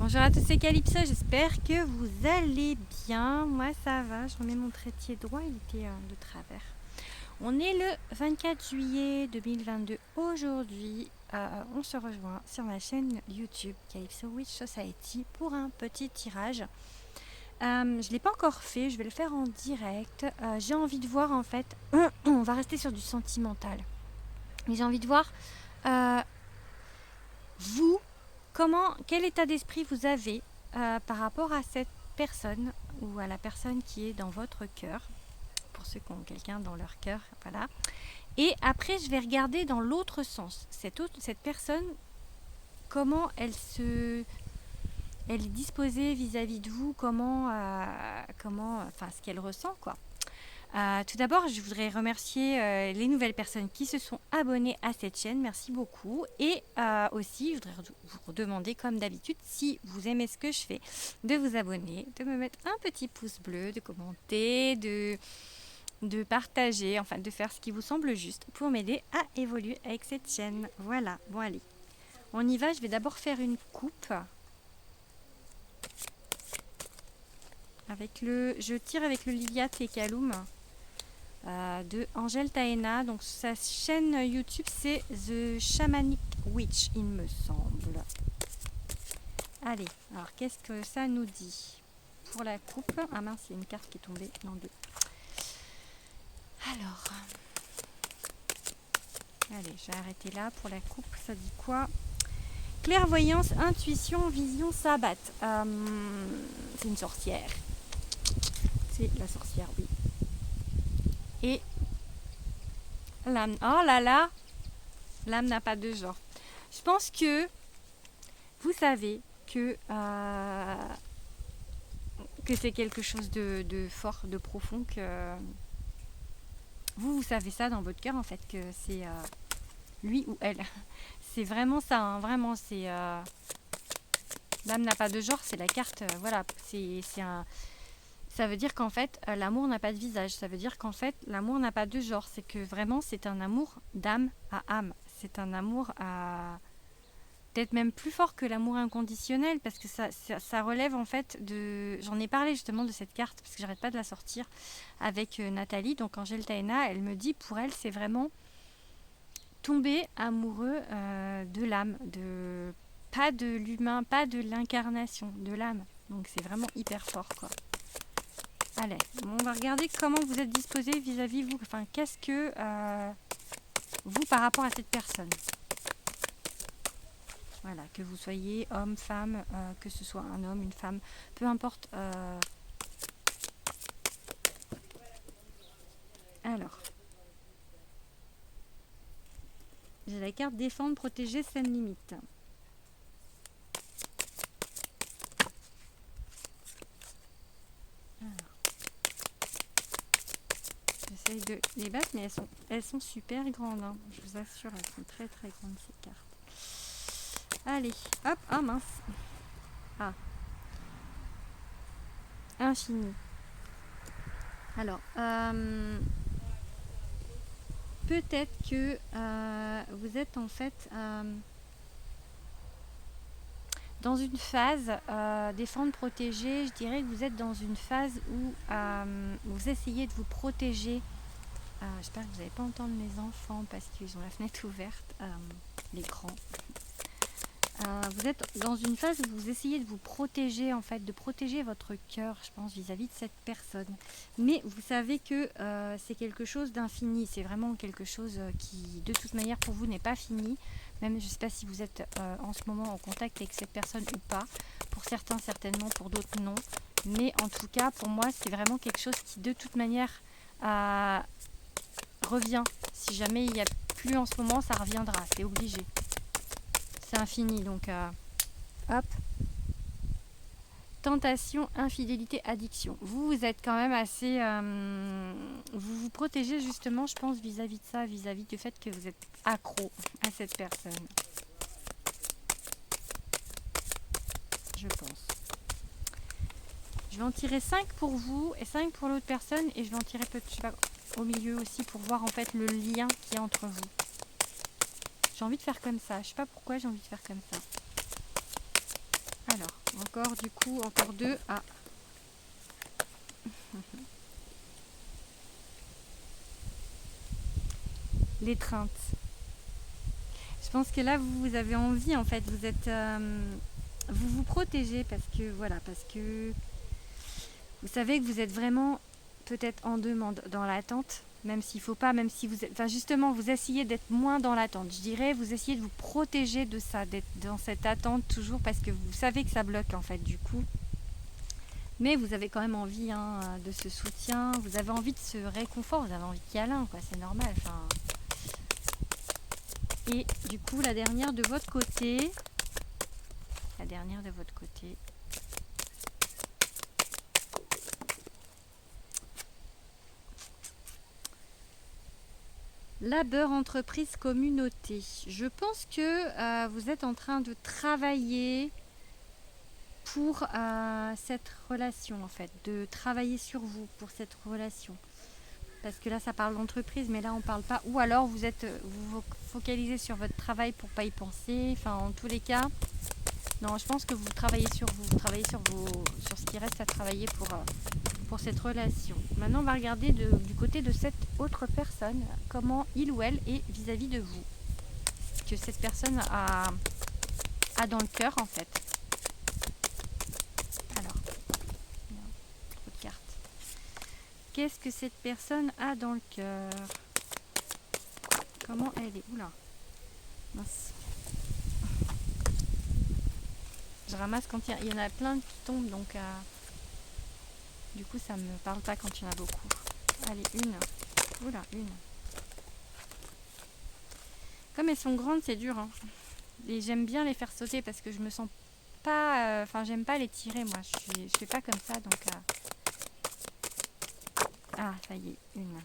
Bonjour à tous, c'est Calypso, j'espère que vous allez bien. Moi ça va, je remets mon trépied droit, il était de travers. On est le 24 juillet 2022. Aujourd'hui, on se rejoint sur ma chaîne YouTube Calypso Witch Society pour un petit tirage. Je ne l'ai pas encore fait, je vais le faire en direct. J'ai envie de voir en fait, on va rester sur du sentimental. Mais j'ai envie de voir vous, quel état d'esprit vous avez par rapport à cette personne ou à la personne qui est dans votre cœur, pour ceux qui ont quelqu'un dans leur cœur, voilà. Et après, je vais regarder dans l'autre sens. Cette personne, comment elle est disposée vis-à-vis de vous, enfin, ce qu'elle ressent, quoi. Tout d'abord, je voudrais remercier les nouvelles personnes qui se sont abonnées à cette chaîne. Merci beaucoup. Et aussi, je voudrais vous demander, comme d'habitude, si vous aimez ce que je fais, de vous abonner, de me mettre un petit pouce bleu, de commenter, de partager, enfin de faire ce qui vous semble juste pour m'aider à évoluer avec cette chaîne. Voilà, bon allez, on y va. Je vais d'abord faire une coupe. Je tire avec le Lilia Tekaloum. De Angèle Taena. Donc sa chaîne YouTube c'est The Shamanic Witch, il me semble. Allez, alors qu'est-ce que ça nous dit pour la coupe? Ah mince, il y a une carte qui est tombée dans deux. Alors, allez, je vais arrêter là pour la coupe. Ça dit quoi? Clairvoyance, intuition, vision, sabbat. C'est une sorcière. C'est la sorcière, oui. Et l'âme. Oh là là, l'âme n'a pas de genre. Je pense que vous savez que c'est quelque chose de fort, de profond, que vous savez ça dans votre cœur en fait, que c'est lui ou elle. C'est vraiment ça, hein, vraiment, c'est l'âme n'a pas de genre, c'est la carte, voilà, ça veut dire qu'en fait l'amour n'a pas de visage, ça veut dire qu'en fait l'amour n'a pas de genre, c'est que vraiment c'est un amour d'âme à âme, c'est un amour à peut-être même plus fort que l'amour inconditionnel, parce que ça relève en fait de... J'en ai parlé justement de cette carte, parce que j'arrête pas de la sortir avec Nathalie, donc Angèle Taena, elle me dit, pour elle, c'est vraiment tomber amoureux de l'âme, pas de l'humain, pas de l'incarnation, de l'âme. Donc c'est vraiment hyper fort, quoi. Allez, on va regarder comment vous êtes disposé vis-à-vis vous, enfin, qu'est-ce que vous par rapport à cette personne. Voilà, que vous soyez homme, femme, que ce soit un homme, une femme, peu importe. Alors, j'ai la carte défendre, protéger, sans limite. J'essaye de les battre, mais elles sont super grandes, hein. Je vous assure, elles sont très très grandes ces cartes. Allez, hop, ah mince. Ah, infini. Alors, peut-être que vous êtes en fait dans une phase défendre, protéger. Je dirais que vous êtes dans une phase où vous essayez de vous protéger. J'espère que vous n'allez pas entendre mes enfants parce qu'ils ont la fenêtre ouverte, les grands. Vous êtes dans une phase où vous essayez de vous protéger, en fait, de protéger votre cœur, je pense, vis-à-vis de cette personne. Mais vous savez que c'est quelque chose d'infini, c'est vraiment quelque chose qui, de toute manière, pour vous, n'est pas fini. Même, je ne sais pas si vous êtes en ce moment en contact avec cette personne ou pas. Pour certains, certainement, pour d'autres, non. Mais en tout cas, pour moi, c'est vraiment quelque chose qui, de toute manière, revient. Si jamais il n'y a plus en ce moment, ça reviendra, c'est obligé. C'est infini, donc hop. Tentation, infidélité, addiction. Vous êtes quand même assez... vous vous protégez justement, je pense, vis-à-vis de ça, vis-à-vis du fait que vous êtes accro à cette personne. Je pense. Je vais en tirer 5 pour vous et 5 pour l'autre personne, et je vais en tirer peut-être, je sais pas, au milieu aussi pour voir en fait le lien qu'il y a entre vous. J'ai envie de faire comme ça. Je sais pas pourquoi j'ai envie de faire comme ça. Alors, encore du coup, encore deux. Ah. L'étreinte. Je pense que là, vous avez envie, en fait, vous êtes... vous vous protégez parce que vous savez que vous êtes vraiment peut-être en demande, dans l'attente, même s'il faut pas, même si vous êtes... Enfin, justement, vous essayez d'être moins dans l'attente. Je dirais, vous essayez de vous protéger de ça, d'être dans cette attente toujours parce que vous savez que ça bloque, en fait, du coup. Mais vous avez quand même envie de ce soutien, vous avez envie de ce réconfort, vous avez envie de câlin, quoi, c'est normal. Enfin... Et du coup, la dernière de votre côté, labeur, entreprise, communauté. Je pense que vous êtes en train de travailler pour cette relation, en fait, de travailler sur vous pour cette relation. Parce que là, ça parle d'entreprise, mais là, on parle pas. Ou alors, vous vous focalisez sur votre travail pour pas y penser. Enfin, en tous les cas, non, je pense que vous travaillez sur vous. Vous travaillez sur ce qui reste à travailler pour cette relation. Maintenant, on va regarder du côté de cette autre personne, comment il ou elle est vis-à-vis de vous. Ce que cette personne a dans le cœur, en fait. Alors, trop de cartes. Qu'est-ce que cette personne a dans le cœur? Comment elle est? Oula, mince. Je ramasse quand il y en a plein qui tombent, donc du coup ça me parle pas quand il y en a beaucoup. Allez, une. Oula, une. Comme elles sont grandes, c'est dur. Hein. Et j'aime bien les faire sauter parce que je me sens pas... Enfin, j'aime pas les tirer, moi. Je fais pas comme ça, donc... Ah, ça y est, une.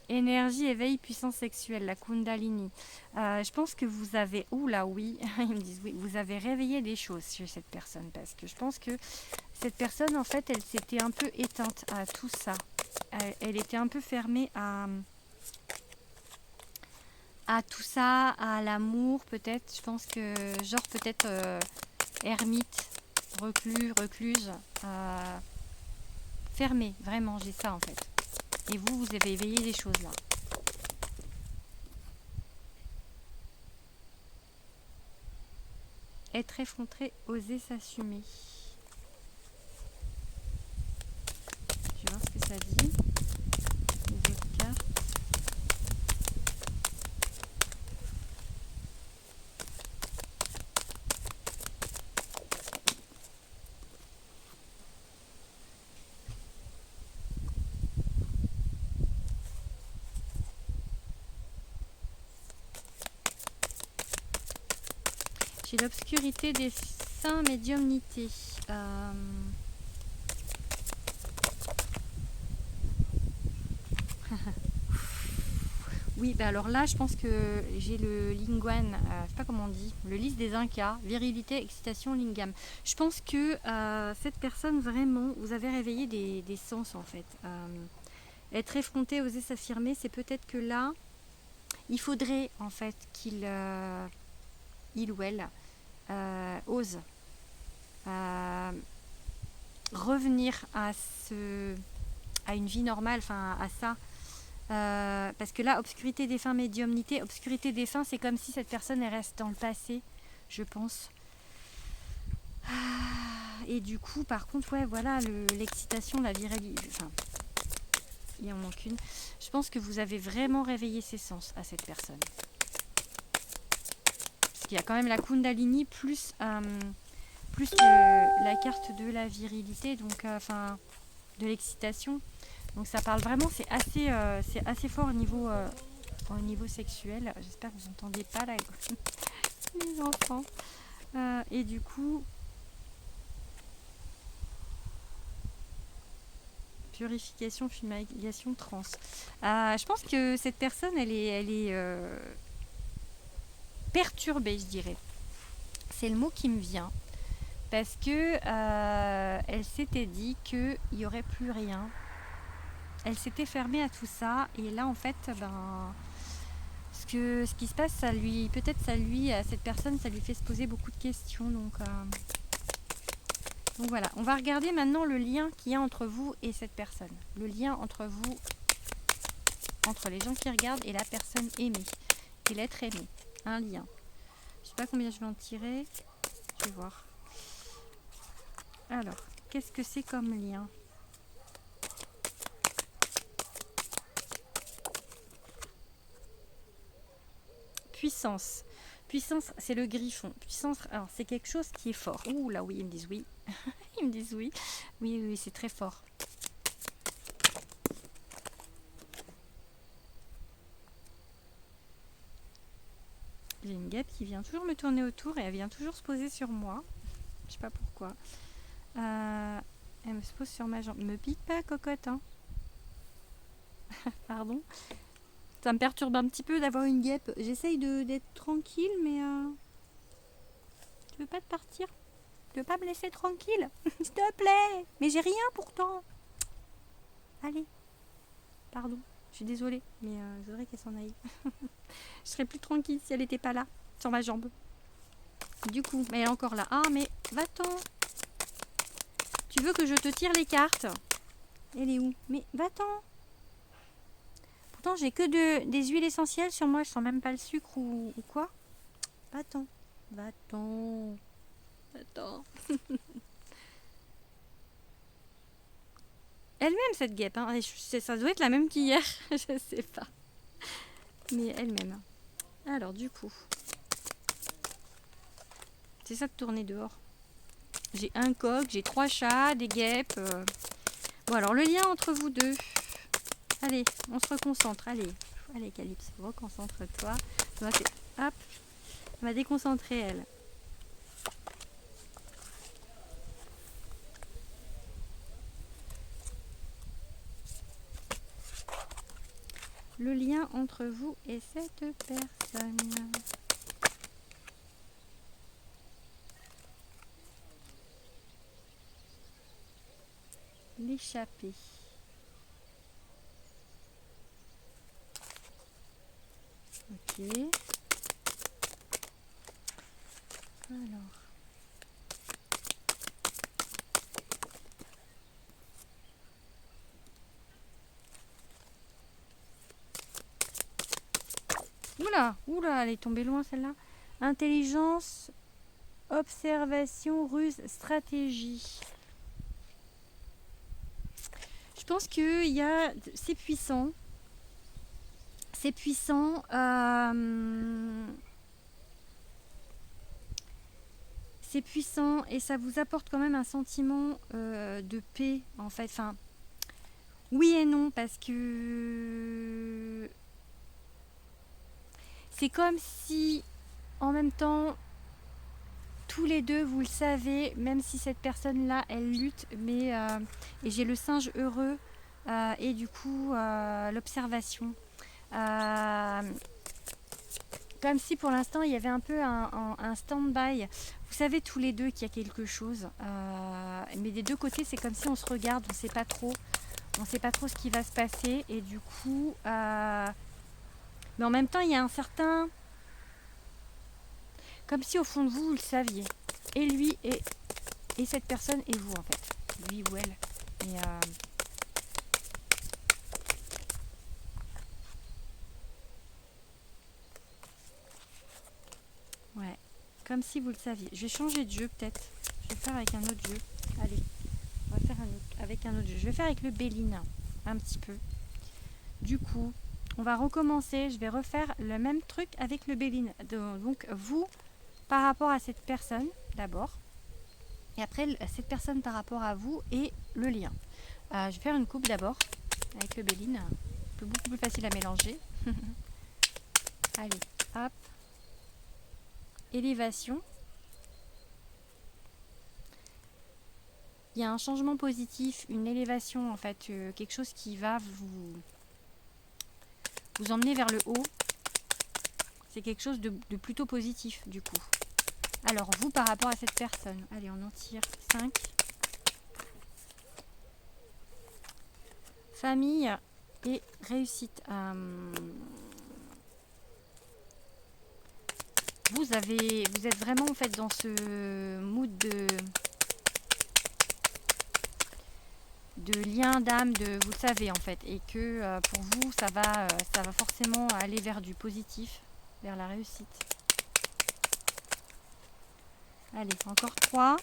Énergie, éveil, puissance sexuelle, la Kundalini. Je pense que vous avez... Oula, oui, ils me disent oui. Vous avez réveillé des choses chez cette personne parce que je pense que cette personne, en fait, elle s'était un peu éteinte à tout ça. Elle était un peu fermée à tout ça, à l'amour peut-être. Je pense que genre peut-être ermite, recluse, fermée, vraiment, j'ai ça en fait. Et vous avez éveillé des choses là. Être effronté, oser s'assumer. Je vais voir ce que ça dit. Les autres cartes. J'ai l'obscurité des seins, médiumnité. Oui, bah alors là, je pense que j'ai le Lingwan, je sais pas comment on dit, le lys des Incas, virilité, excitation, lingam. Je pense que cette personne, vraiment, vous avez réveillé des sens en fait. Être effronté, oser s'affirmer, c'est peut-être que là, il faudrait en fait qu'il ou elle ose revenir à une vie normale, enfin à ça. Parce que là, obscurité des fins, médiumnité, obscurité des fins, c'est comme si cette personne elle reste dans le passé, je pense. Et du coup, par contre, ouais, voilà, l'excitation, la virilité, enfin, il en manque une. Je pense que vous avez vraiment réveillé ses sens à cette personne. Parce qu'il y a quand même la Kundalini plus la carte de la virilité, donc enfin de l'excitation. Donc ça parle vraiment, c'est assez fort au niveau sexuel. J'espère que vous n'entendez pas là, les enfants. Et du coup, purification, fumigation, trans. Je pense que cette personne, elle est perturbée, je dirais. C'est le mot qui me vient. Parce que elle s'était dit qu'il n'y aurait plus rien. Elle s'était fermée à tout ça. Et là, en fait, ce que ce qui se passe, ça lui, peut-être ça lui, à cette personne, ça lui fait se poser beaucoup de questions. Donc voilà, on va regarder maintenant le lien qu'il y a entre vous et cette personne. Le lien entre vous, entre les gens qui regardent et la personne aimée. Et l'être aimé. Un lien. Je sais pas combien je vais en tirer. Je vais voir. Alors, qu'est-ce que c'est comme lien? Puissance. Puissance, c'est le griffon. Puissance, alors c'est quelque chose qui est fort. Ouh là oui, ils me disent oui. Ils me disent oui. Oui, oui, c'est très fort. J'ai une guêpe qui vient toujours me tourner autour et elle vient toujours se poser sur moi. Je sais pas pourquoi. Elle me se pose sur ma jambe. Me pique pas, cocotte, hein. Pardon. Ça me perturbe un petit peu d'avoir une guêpe. J'essaye d'être tranquille, mais tu veux pas te partir? Tu veux pas me laisser tranquille? S'il te plaît. Mais j'ai rien pourtant. Allez. Pardon. Je suis désolée, mais je voudrais qu'elle s'en aille. Je serais plus tranquille si elle n'était pas là, sur ma jambe. Du coup, mais elle est encore là. Ah, mais va-t'en. Tu veux que je te tire les cartes? Elle est où? Mais va-t'en. Pourtant, j'ai que des huiles essentielles sur moi. Je sens même pas le sucre ou quoi. Va-t'en. Va-t'en. Va-t'en. Elle-même, cette guêpe. Hein. Ça doit être la même qu'hier. Je sais pas. Mais elle-même. Alors, du coup. C'est ça de tourner dehors. J'ai un coq, j'ai 3 chats, des guêpes. Bon, alors, le lien entre vous deux. Allez, on se reconcentre. Allez, allez Calypso, reconcentre-toi. Hop, on va déconcentrer elle. Le lien entre vous et cette personne. L'échapper. Ok. Alors. Oula, oula, elle est tombée loin celle-là. Intelligence, observation, ruse, stratégie. Je pense que c'est puissant. C'est puissant. C'est puissant et ça vous apporte quand même un sentiment de paix en fait. Enfin, oui et non parce que c'est comme si en même temps tous les deux vous le savez, même si cette personne-là elle lutte, mais et j'ai le singe heureux et du coup l'observation. Comme si pour l'instant il y avait un peu un stand-by. Vous savez tous les deux qu'il y a quelque chose. Mais des deux côtés c'est comme si on se regarde, on ne sait pas trop. On ne sait pas trop ce qui va se passer. Et du coup... mais en même temps il y a un certain... Comme si au fond de vous, vous le saviez. Et lui et cette personne et vous en fait. Lui ou elle. Et, ouais. Comme si vous le saviez. Je vais changer de jeu peut-être. Je vais faire avec un autre jeu. Allez. On va faire avec un autre jeu. Je vais faire avec le Béline. Un petit peu. Du coup, on va recommencer. Je vais refaire le même truc avec le Béline. Donc vous, par rapport à cette personne, d'abord. Et après, cette personne par rapport à vous et le lien. Je vais faire une coupe d'abord avec le Béline. Beaucoup plus facile à mélanger. Allez, hop. Élévation. Il y a un changement positif, une élévation en fait, quelque chose qui va vous emmener vers le haut. C'est quelque chose de plutôt positif du coup. Alors vous par rapport à cette personne, allez on en tire 5. Famille et réussite. vous êtes vraiment en fait dans ce mood de lien d'âme, vous le savez en fait, et que pour vous ça va forcément aller vers du positif, vers la réussite. Allez, encore 3.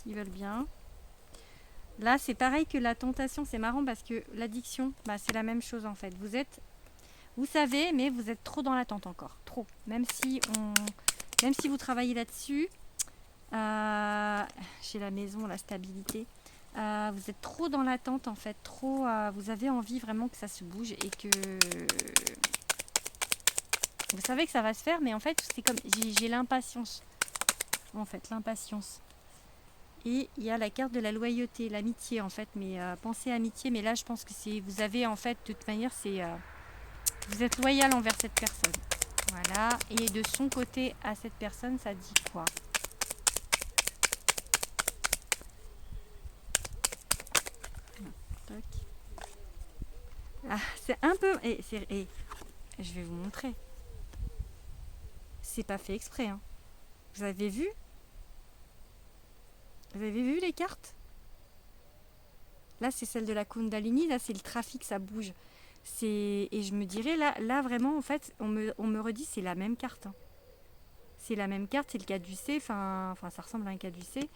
Ils veulent bien. Là, c'est pareil que la tentation, c'est marrant parce que l'addiction, c'est la même chose en fait. Vous savez, mais vous êtes trop dans l'attente encore, trop. Même si vous travaillez là-dessus, chez la maison, la stabilité, vous êtes trop dans l'attente en fait, trop. Vous avez envie vraiment que ça se bouge et que vous savez que ça va se faire, mais en fait, c'est comme j'ai l'impatience, en fait, l'impatience. Et il y a la carte de la loyauté, l'amitié en fait, mais pensez à amitié, mais là je pense que vous avez en fait, de toute manière, vous êtes loyal envers cette personne. Voilà, et de son côté à cette personne, ça dit quoi? Ah, c'est un peu... Et je vais vous montrer. C'est pas fait exprès. Hein. Vous avez vu? Vous avez vu les cartes? Là, c'est celle de la Kundalini. Là, c'est le trafic, ça bouge. Et je me dirais, là vraiment, en fait, on me redit, c'est la même carte. Hein. C'est la même carte, c'est le caducé. Enfin, ça ressemble à un caducé.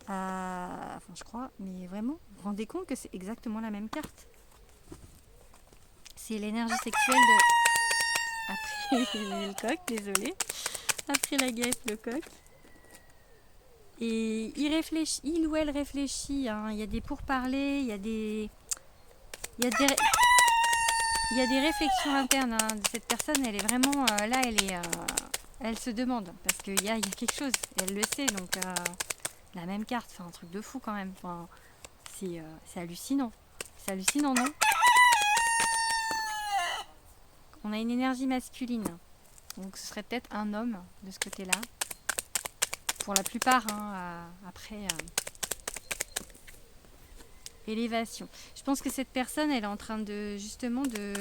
Je crois. Mais vraiment, vous vous rendez compte que c'est exactement la même carte? C'est l'énergie sexuelle de... Après, le coq, désolé. Après la guêpe, le coq. Et il ou elle réfléchit. Hein. Il y a des pourparlers, il y a des réflexions internes. Hein. Cette personne, elle est vraiment là, elle se demande parce qu'il y a quelque chose. Elle le sait, donc la même carte, enfin un truc de fou quand même. Enfin, c'est hallucinant. C'est hallucinant, non? On a une énergie masculine. Donc ce serait peut-être un homme de ce côté-là. Pour la plupart, hein, après élévation. Je pense que cette personne, elle est en train de justement de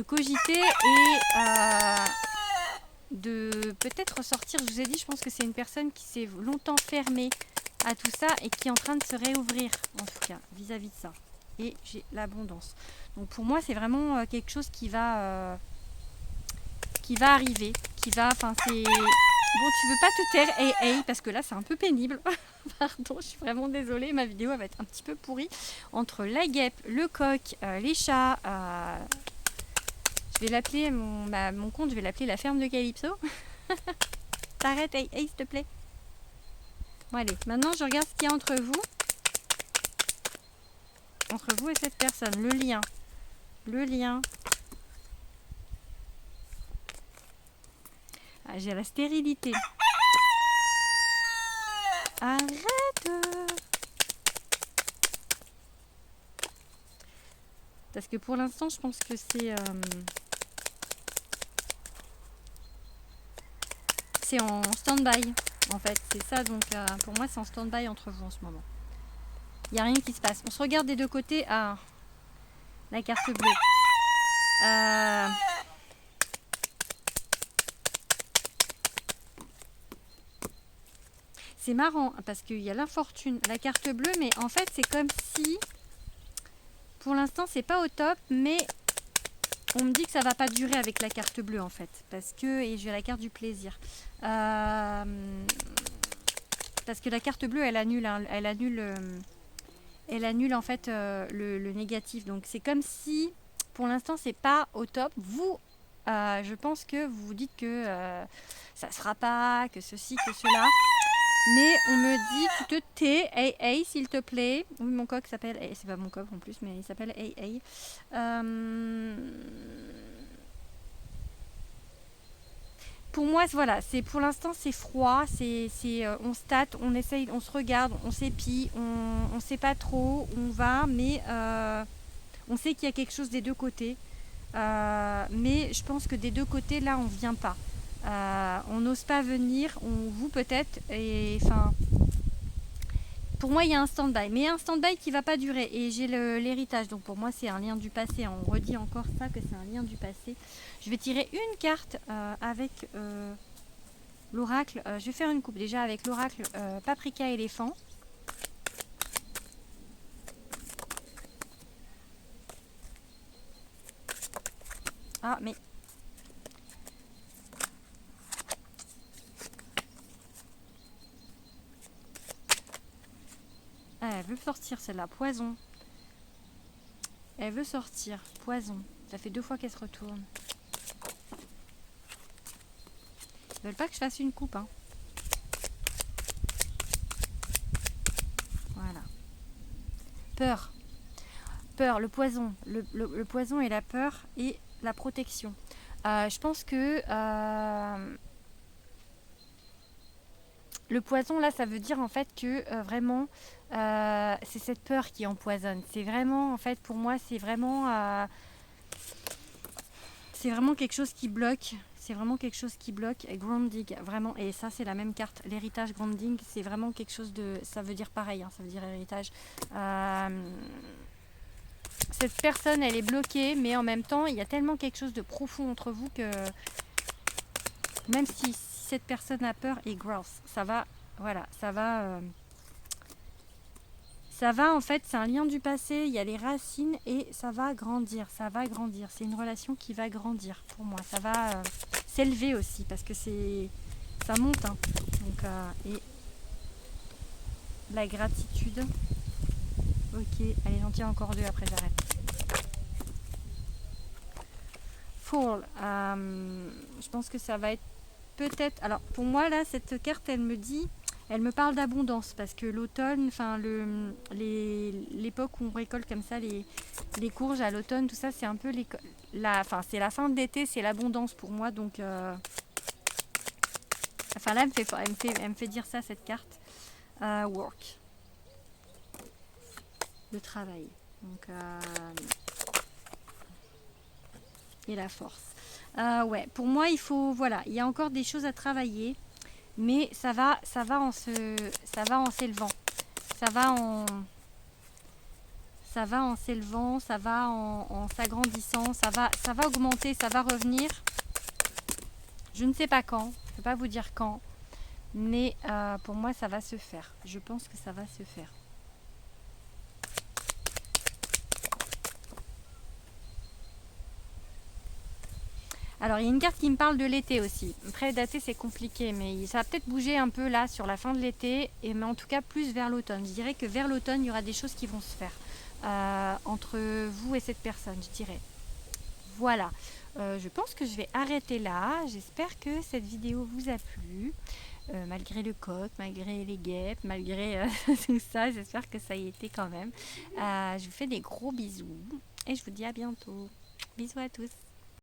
cogiter et de peut-être ressortir. Je vous ai dit, je pense que c'est une personne qui s'est longtemps fermée à tout ça et qui est en train de se réouvrir, en tout cas, vis-à-vis de ça. Et j'ai l'abondance. Donc pour moi, c'est vraiment quelque chose qui va arriver, enfin c'est... Bon, tu veux pas te taire, hey, parce que là c'est un peu pénible. Pardon, je suis vraiment désolée, ma vidéo elle va être un petit peu pourrie. Entre la guêpe, le coq, les chats, je vais l'appeler, mon compte, je vais l'appeler la ferme de Calypso. T'arrêtes, hey, s'il te plaît. Bon allez, maintenant je regarde ce qu'il y a entre vous. Entre vous et cette personne, le lien. Le lien. Ah, j'ai la stérilité. Arrête! Parce que pour l'instant, je pense que c'est en stand-by. En fait, c'est ça. Donc, pour moi, c'est en stand-by entre vous en ce moment. Il n'y a rien qui se passe. On se regarde des deux côtés. Ah, la carte bleue. C'est marrant parce qu'il y a l'infortune, la carte bleue, mais en fait c'est comme si, pour l'instant c'est pas au top, mais on me dit que ça va pas durer avec la carte bleue en fait, parce que, et j'ai la carte du plaisir, parce que la carte bleue elle annule en fait le négatif, donc c'est comme si, pour l'instant c'est pas au top. Vous, je pense que vous vous dites que ça sera pas, que ceci, que cela. Mais on me dit, tu te tais, hey, s'il te plaît. Oui, mon coq s'appelle, c'est pas mon coq en plus, mais il s'appelle hey. Pour moi, voilà, pour l'instant c'est froid, on se tâte, on essaye, on se regarde, on s'épie, on sait pas trop où on va, mais on sait qu'il y a quelque chose des deux côtés. Mais je pense que des deux côtés, là, on vient pas. On n'ose pas venir, vous peut-être, et enfin, pour moi, il y a un stand-by, mais un stand-by qui va pas durer. Et j'ai l'héritage, donc pour moi, c'est un lien du passé. On redit encore ça, que c'est un lien du passé. Je vais tirer une carte avec l'oracle. Je vais faire une coupe déjà avec l'oracle Paprika éléphant. Ah, mais... Ah, elle veut sortir celle-là, poison. Elle veut sortir, poison. Ça fait 2 fois qu'elle se retourne. Ils veulent pas que je fasse une coupe, hein. Voilà. Peur. Peur, le poison. Le poison et la peur et la protection. Je pense que le poison, là, ça veut dire en fait que vraiment, c'est cette peur qui empoisonne. C'est vraiment, en fait, pour moi, c'est vraiment quelque chose qui bloque. C'est vraiment quelque chose qui bloque. Grounding, vraiment. Et ça, c'est la même carte. L'héritage grounding, c'est vraiment quelque chose de... Ça veut dire pareil, hein, ça veut dire héritage. Cette personne, elle est bloquée, mais en même temps, il y a tellement quelque chose de profond entre vous que même si cette personne a peur et growth, ça va, voilà, ça va en fait, c'est un lien du passé, il y a les racines et ça va grandir, c'est une relation qui va grandir pour moi, ça va s'élever aussi parce que ça monte, hein. Donc, et la gratitude, ok, allez, j'en tiens encore 2, après j'arrête. Fall, je pense que ça va être peut-être, alors pour moi là, cette carte, elle me parle d'abondance parce que l'automne, enfin l'époque où on récolte comme ça les courges à l'automne, tout ça, c'est un peu c'est la fin de l'été, c'est l'abondance pour moi. Donc, enfin là, elle me fait dire ça, cette carte. Work, le travail. Donc, et la force. Ouais, pour moi, il faut, voilà, il y a encore des choses à travailler. Mais ça va en s'élevant, ça va en s'élevant, ça va en s'agrandissant, ça va augmenter, ça va revenir. Je ne sais pas quand, je ne peux pas vous dire quand, mais pour moi ça va se faire. Je pense que ça va se faire. Alors, il y a une carte qui me parle de l'été aussi. Après, dater, c'est compliqué, mais ça va peut-être bouger un peu là sur la fin de l'été, mais en tout cas plus vers l'automne. Je dirais que vers l'automne, il y aura des choses qui vont se faire entre vous et cette personne, je dirais. Voilà. Je pense que je vais arrêter là. J'espère que cette vidéo vous a plu. Malgré le coq, malgré les guêpes, malgré tout ça, j'espère que ça y était quand même. Je vous fais des gros bisous et je vous dis à bientôt. Bisous à tous.